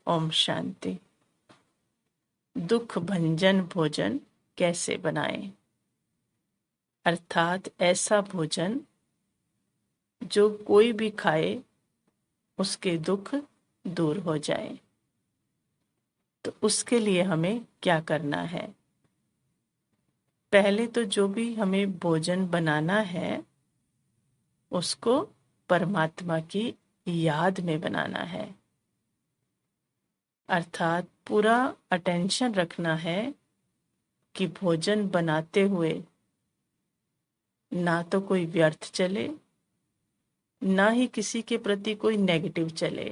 ओम शांति। दुख भंजन भोजन कैसे बनाएं? अर्थात ऐसा भोजन जो कोई भी खाए उसके दुख दूर हो जाए। तो उसके लिए हमें क्या करना है? पहले तो जो भी हमें भोजन बनाना है उसको परमात्मा की याद में बनाना है। अर्थात पूरा अटेंशन रखना है कि भोजन बनाते हुए ना तो कोई व्यर्थ चले, ना ही किसी के प्रति कोई नेगेटिव चले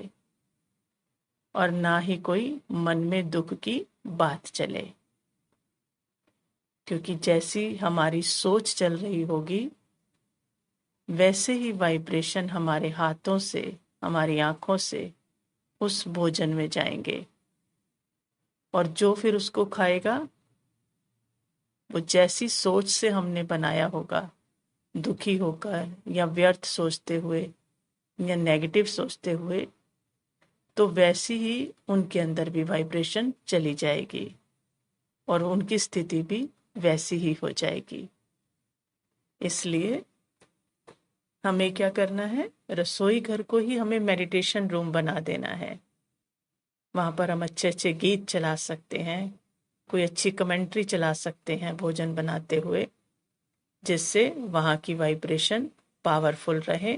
और ना ही कोई मन में दुख की बात चले। क्योंकि जैसी हमारी सोच चल रही होगी वैसे ही वाइब्रेशन हमारे हाथों से, हमारी आंखों से उस भोजन में जाएंगे और जो फिर उसको खाएगा वो जैसी सोच से हमने बनाया होगा, दुखी होकर या व्यर्थ सोचते हुए या नेगेटिव सोचते हुए, तो वैसी ही उनके अंदर भी वाइब्रेशन चली जाएगी और उनकी स्थिति भी वैसी ही हो जाएगी। इसलिए हमें क्या करना है? रसोई घर को ही हमें मेडिटेशन रूम बना देना है। वहां पर हम अच्छे अच्छे गीत चला सकते हैं, कोई अच्छी कमेंट्री चला सकते हैं भोजन बनाते हुए, जिससे वहां की वाइब्रेशन पावरफुल रहे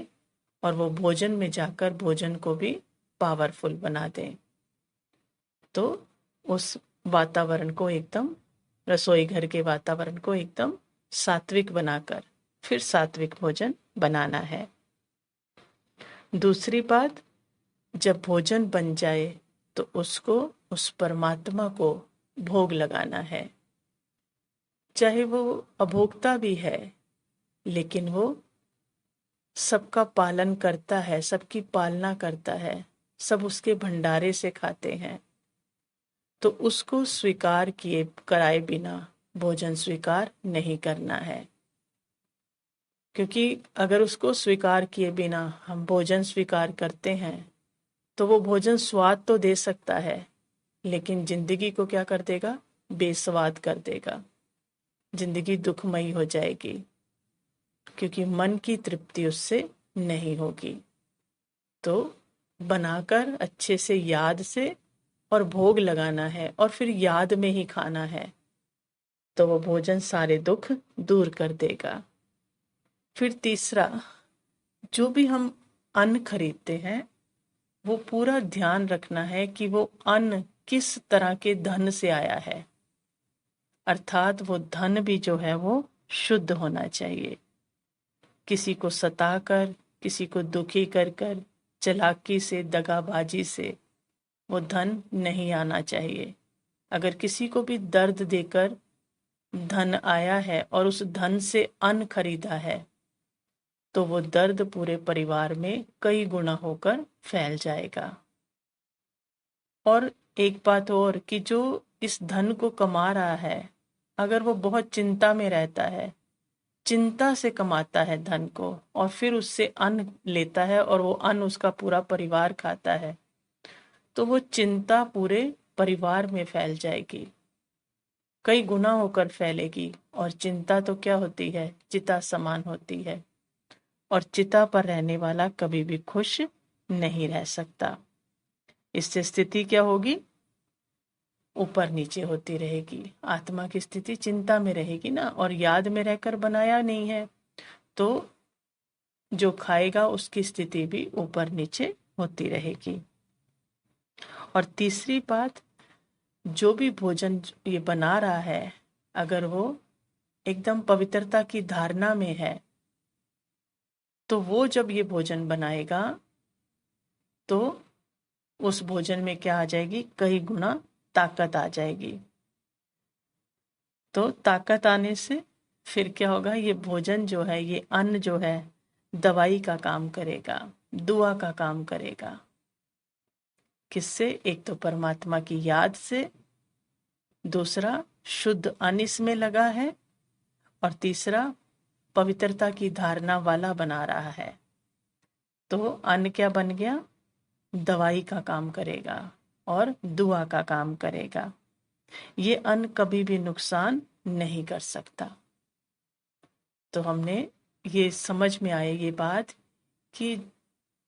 और वो भोजन में जाकर भोजन को भी पावरफुल बना दें। तो उस वातावरण को एकदम, रसोई घर के वातावरण को एकदम सात्विक बनाकर फिर सात्विक भोजन बनाना है। दूसरी बात, जब भोजन बन जाए तो उसको, उस परमात्मा को भोग लगाना है। चाहे वो अभोक्ता भी है लेकिन वो सबका पालन करता है, सबकी पालना करता है, सब उसके भंडारे से खाते हैं, तो उसको स्वीकार किए कराए बिना भोजन स्वीकार नहीं करना है। क्योंकि अगर उसको स्वीकार किए बिना हम भोजन स्वीकार करते हैं तो वो भोजन स्वाद तो दे सकता है लेकिन जिंदगी को क्या कर देगा? बेस्वाद कर देगा। जिंदगी दुखमयी हो जाएगी क्योंकि मन की तृप्ति उससे नहीं होगी। तो बनाकर अच्छे से याद से और भोग लगाना है और फिर याद में ही खाना है, तो वो भोजन सारे दुख दूर कर देगा। फिर तीसरा, जो भी हम अन्न खरीदते हैं वो पूरा ध्यान रखना है कि वो अन्न किस तरह के धन से आया है। अर्थात वो धन भी जो है वो शुद्ध होना चाहिए। किसी को सताकर, किसी को दुखी कर कर, चालाकी से, दगाबाजी से वो धन नहीं आना चाहिए। अगर किसी को भी दर्द देकर धन आया है और उस धन से अन्न खरीदा है तो वो दर्द पूरे परिवार में कई गुना होकर फैल जाएगा। और एक बात और, कि जो इस धन को कमा रहा है अगर वो बहुत चिंता में रहता है, चिंता से कमाता है धन को और फिर उससे अन्न लेता है और वो अन्न उसका पूरा परिवार खाता है, तो वो चिंता पूरे परिवार में फैल जाएगी, कई गुना होकर फैलेगी। और चिंता तो क्या होती है? चिता समान होती है और चिता पर रहने वाला कभी भी खुश नहीं रह सकता। इससे स्थिति क्या होगी? ऊपर नीचे होती रहेगी। आत्मा की स्थिति चिंता में रहेगी ना, और याद में रहकर बनाया नहीं है तो जो खाएगा उसकी स्थिति भी ऊपर नीचे होती रहेगी। और तीसरी बात, जो भी भोजन ये बना रहा है अगर वो एकदम पवित्रता की धारणा में है तो वो जब ये भोजन बनाएगा तो उस भोजन में क्या आ जाएगी? कई गुना ताकत आ जाएगी। तो ताकत आने से फिर क्या होगा? ये भोजन जो है, ये अन्न जो है, दवाई का काम करेगा, दुआ का काम करेगा। किससे? एक तो परमात्मा की याद से, दूसरा शुद्ध अन्न इसमें लगा है, और तीसरा पवित्रता की धारणा वाला बना रहा है। तो अन्न क्या बन गया? दवाई का काम करेगा। और दुआ का काम करेगा। ये अन्न कभी भी नुकसान नहीं कर सकता। तो हमने ये समझ में आए ये बात कि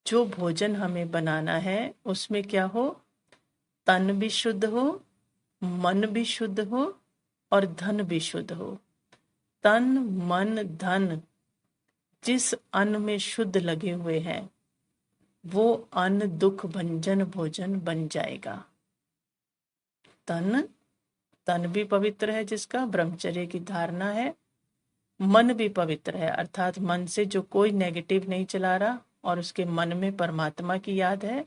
जो भोजन हमें बनाना है उसमें क्या हो, तन भी शुद्ध हो, मन भी शुद्ध हो और धन भी शुद्ध हो। तन मन धन जिस अन्न में शुद्ध लगे हुए हैं वो अन्न दुख भंजन भोजन बन जाएगा। तन भी पवित्र है जिसका ब्रह्मचर्य की धारणा है, मन भी पवित्र है अर्थात मन से जो कोई नेगेटिव नहीं चला रहा और उसके मन में परमात्मा की याद है,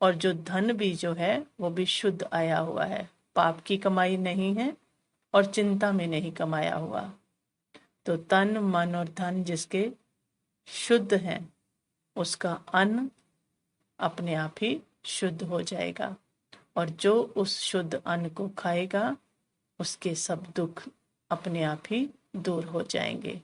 और जो धन भी जो है वो भी शुद्ध आया हुआ है, पाप की कमाई नहीं है और चिंता में नहीं कमाया हुआ। तो तन मन और धन जिसके शुद्ध हैं उसका अन्न अपने आप ही शुद्ध हो जाएगा, और जो उस शुद्ध अन्न को खाएगा उसके सब दुख अपने आप ही दूर हो जाएंगे।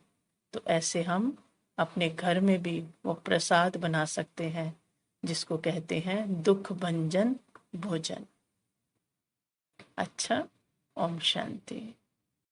तो ऐसे हम अपने घर में भी वो प्रसाद बना सकते हैं जिसको कहते हैं दुख भंजन भोजन। अच्छा, ओम शांति।